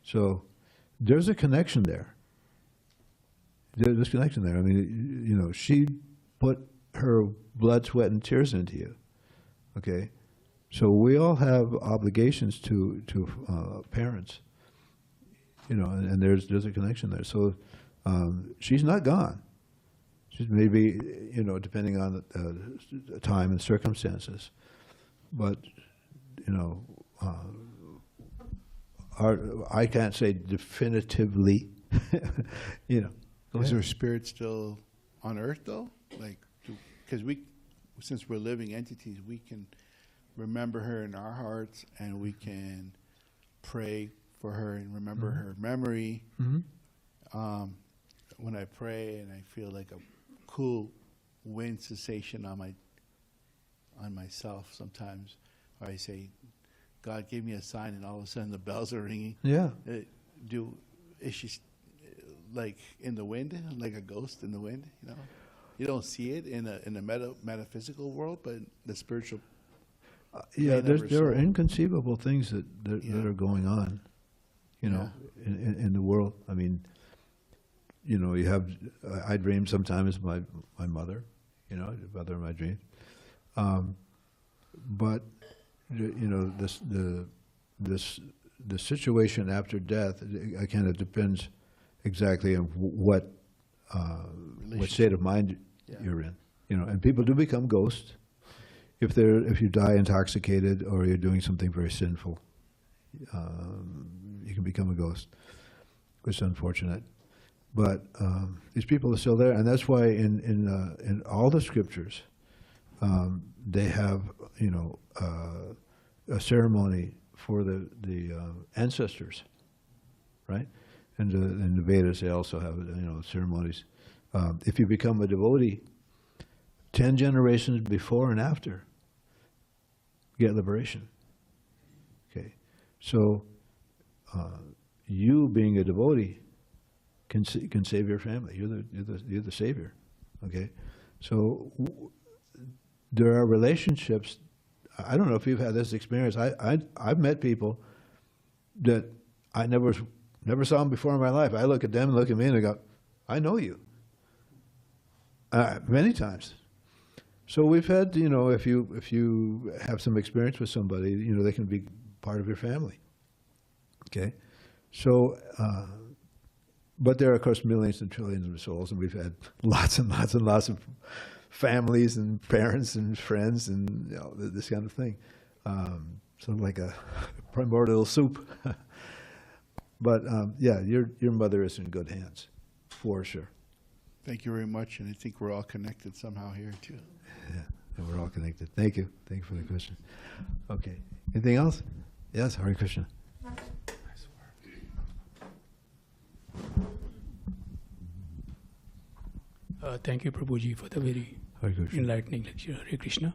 So there's a connection there. There's a connection there. I mean, she put her blood, sweat, and tears into you. Okay? So we all have obligations to parents, and there's a connection there. So she's not gone. She's maybe, depending on the time and circumstances. But, I can't say definitively, Is her spirit still on earth, though? Because since we're living entities, we can remember her in our hearts, and we can pray for her and remember her memory. Mm-hmm. When I pray and I feel like a cool wind sensation on myself sometimes, or I say, God gave me a sign, and all of a sudden the bells are ringing. Yeah. Is she like in the wind, like a ghost in the wind? You don't see it in a metaphysical world, but the spiritual. There are inconceivable things that are going on. you know, in the world. I mean, you know, I dream sometimes my mother, you know, mother in my dream. But, you know, the situation after death, it kind of depends exactly on what state of mind you're in. You know, and people do become ghosts if you die intoxicated or you're doing something very sinful. You can become a ghost, which is unfortunate. But these people are still there, and that's why in all the scriptures they have, you know, a ceremony for the ancestors, right? And in the Vedas they also have, you know, ceremonies. If you become a devotee, 10 generations before and after, you get liberation. Okay, so you being a devotee can save your family. You're the savior. Okay, so there are relationships. I don't know if you've had this experience. I've met people that I never saw them before in my life. I look at them and look at me and I go, I know you. Many times. So we've had, you know, if you have some experience with somebody, you know, they can be part of your family. Okay, so but there are, of course, millions and trillions of souls, and we've had lots and lots and lots of families and parents and friends and, you know, this kind of thing. Sort of like a primordial soup. But yeah, your mother is in good hands, for sure. Thank you very much, and I think we're all connected somehow here too. Yeah, and we're all connected. Thank you. Thank you for the question. Okay. Anything else? Yes, Hare Krishna. Thank you, Prabhuji, for the very enlightening lecture. Hare Krishna.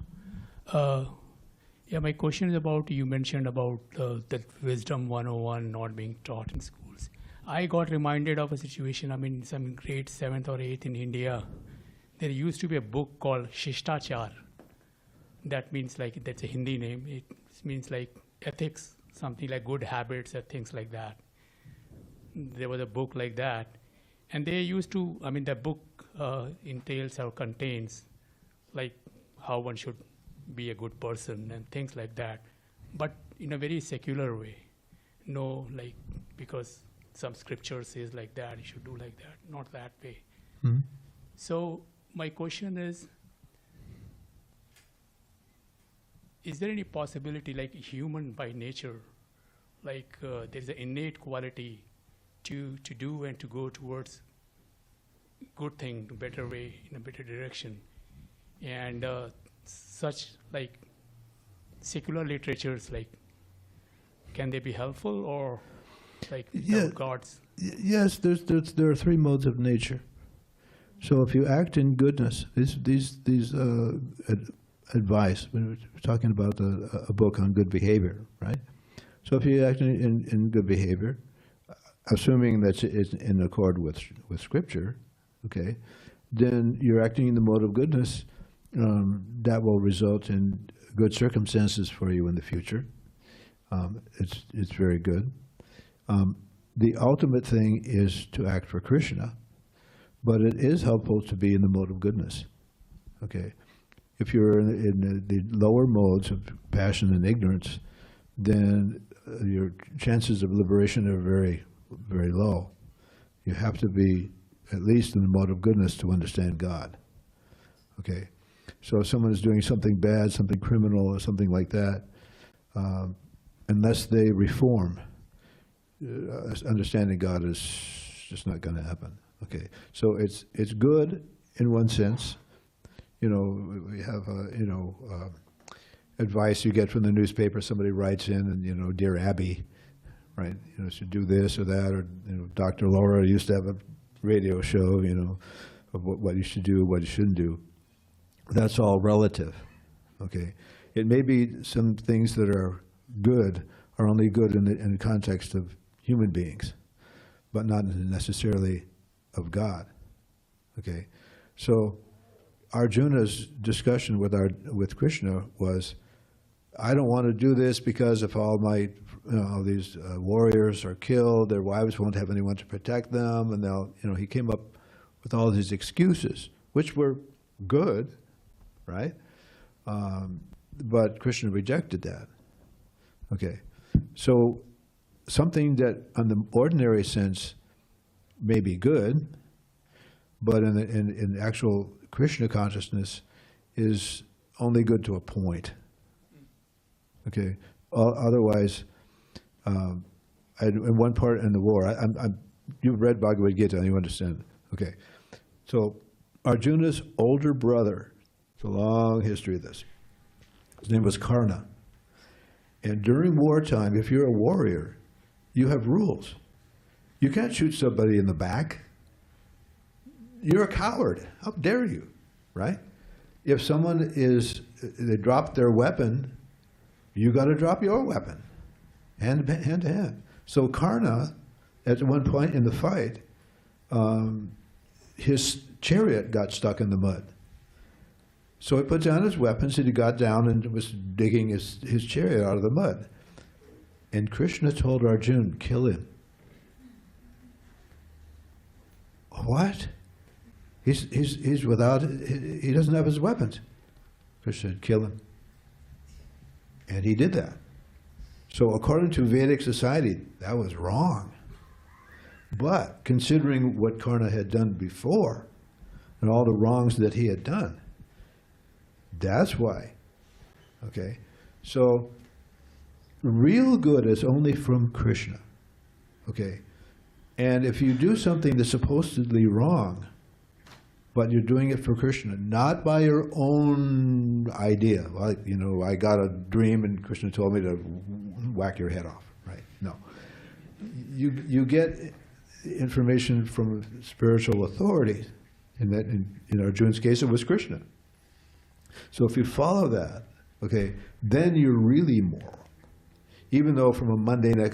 Yeah, my question is about, you mentioned about the Wisdom 101 not being taught in schools. I got reminded of a situation, I mean, some grade 7th or 8th in India. There used to be a book called Shishtachar. That means, like, that's a Hindi name. It means like ethics, something like good habits and things like that. There was a book like that. And they used to, I mean, the book entails or contains like how one should be a good person and things like that, but in a very secular way. No, like, because some scripture says like that, you should do like that, not that way. Mm-hmm. So my question is there any possibility, like human by nature, like there's an innate quality to do and to go towards good thing, better way, in a better direction, and such like secular literatures, like, can they be helpful, or like gods? Yes, there are three modes of nature. So if you act in goodness, these advice, we're talking about a book on good behavior, right? So if you act in good behavior, assuming that it's in accord with Scripture, okay, then you're acting in the mode of goodness. That will result in good circumstances for you in the future. It's very good. The ultimate thing is to act for Krishna, but it is helpful to be in the mode of goodness. Okay, if you're in the lower modes of passion and ignorance, then your chances of liberation are very, very low. You have to be at least in the mode of goodness to understand God. Okay, so if someone is doing something bad, something criminal, or something like that, unless they reform, understanding God is just not going to happen. Okay, so it's good in one sense. You know, we have advice you get from the newspaper. Somebody writes in, and, you know, dear Abby, right? You know, should do this or that, or, you know, Dr. Laura used to have a radio show, you know, of what you should do, what you shouldn't do. That's all relative. Okay, it may be some things that are good are only good in the context of human beings, but not necessarily of God. Okay, so Arjuna's discussion with Krishna was, I don't want to do this because if all my these warriors are killed, their wives won't have anyone to protect them, and they'll, he came up with all these excuses, which were good, right? But Krishna rejected that. Okay, so something that on the ordinary sense may be good, but in actual Krishna consciousness is only good to a point. Okay, otherwise, in one part in the war, you've read Bhagavad Gita, you understand. Okay, so Arjuna's older brother, it's a long history of this, his name was Karna. And during wartime, if you're a warrior, you have rules. You can't shoot somebody in the back. You're a coward. How dare you, right? If someone they drop their weapon, you got to drop your weapon, hand to hand. So Karna, at one point in the fight, his chariot got stuck in the mud. So he put down his weapons and he got down and was digging his chariot out of the mud. And Krishna told Arjuna, kill him. What? He's without, he doesn't have his weapons. Krishna said, kill him. And he did that. So according to Vedic society, that was wrong. But considering what Karna had done before and all the wrongs that he had done, that's why. Okay? So real good is only from Krishna. Okay? And if you do something that's supposedly wrong, but you're doing it for Krishna, not by your own idea. Like, I got a dream and Krishna told me to whack your head off, right? No. You get information from spiritual authorities, and that in Arjuna's case it was Krishna. So if you follow that, okay, then you're really moral. Even though from a mundane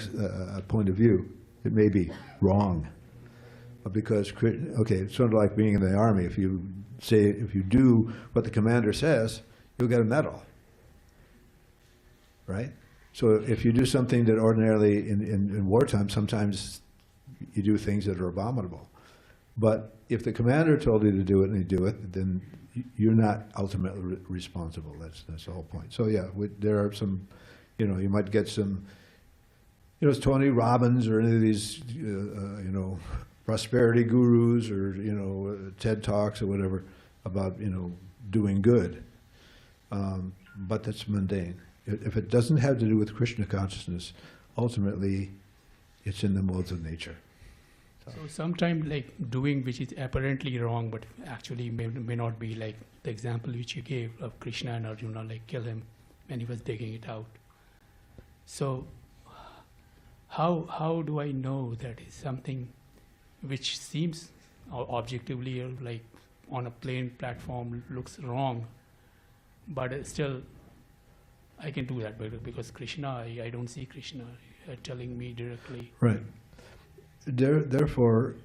point of view, it may be wrong. Because, okay, it's sort of like being in the army. If you do what the commander says, you'll get a medal, right? So if you do something that ordinarily in wartime, sometimes you do things that are abominable. But if the commander told you to do it and you do it, then you're not ultimately responsible. That's the whole point. So yeah, there are some, you might get some, it's Tony Robbins or any of these, prosperity gurus or TED Talks or whatever about doing good, but that's mundane. If it doesn't have to do with Krishna consciousness, ultimately it's in the modes of nature. So sometimes like doing which is apparently wrong, but actually may not be, like the example which you gave of Krishna and Arjuna, like kill him when he was digging it out. So how do I know that is something which seems objectively like on a plain platform looks wrong, but still I can do that because Krishna, I don't see Krishna telling me directly. Right. Therefore,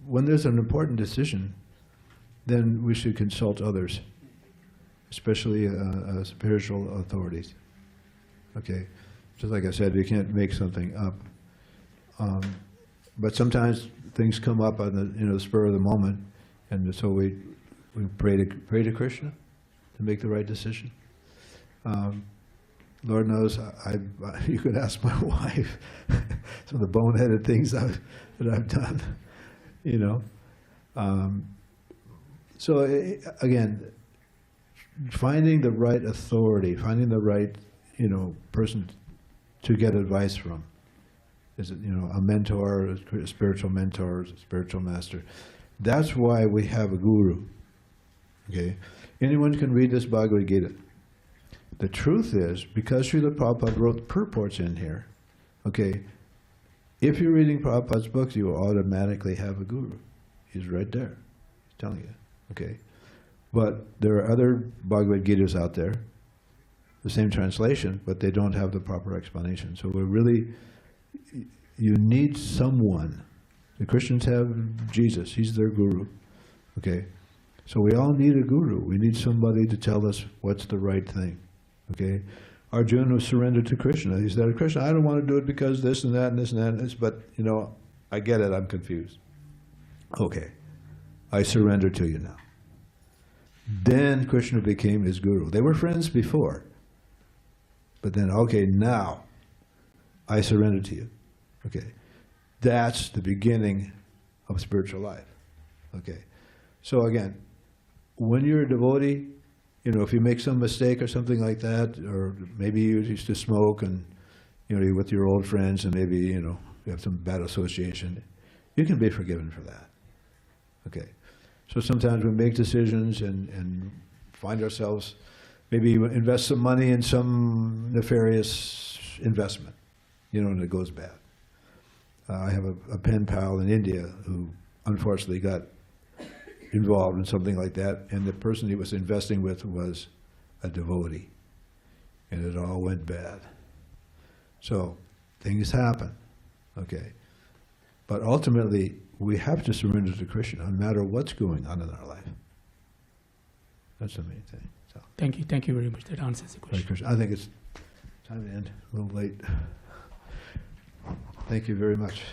when there's an important decision, then we should consult others, especially spiritual authorities. Okay, just like I said, you can't make something up. But sometimes things come up on the spur of the moment, and so we pray to Krishna to make the right decision. Lord knows, you could ask my wife some of the boneheaded things that I've done, So again, finding the right authority, finding the right person to get advice from. Is it a mentor, a spiritual mentor, a spiritual master? That's why we have a guru. Okay, anyone can read this Bhagavad Gita. The truth is, because Srila Prabhupada wrote purports in here, okay, if you're reading Prabhupada's books, you will automatically have a guru. He's right there. He's telling you. Okay, but there are other Bhagavad Gitas out there, the same translation, but they don't have the proper explanation. So we're really. You need someone. The Christians have Jesus. He's their guru. Okay? So we all need a guru. We need somebody to tell us what's the right thing. Okay? Arjuna was surrendered to Krishna. He said, Krishna, I don't want to do it because this and that and this and that and this, but, I get it, I'm confused. Okay, I surrender to you now. Then Krishna became his guru. They were friends before. But then, okay, now I surrender to you. Okay, that's the beginning of spiritual life. Okay, so again, when you're a devotee, if you make some mistake or something like that, or maybe you used to smoke and, you're with your old friends and maybe, you have some bad association, you can be forgiven for that. Okay, so sometimes we make decisions and find ourselves, maybe invest some money in some nefarious investment, and it goes bad. I have a pen pal in India who unfortunately got involved in something like that, and the person he was investing with was a devotee, and it all went bad. So things happen, okay? But ultimately, we have to surrender to Krishna no matter what's going on in our life. That's the main thing. So, Thank you very much. That answers the question. Krishna. I think it's time to end, a little late. Thank you very much.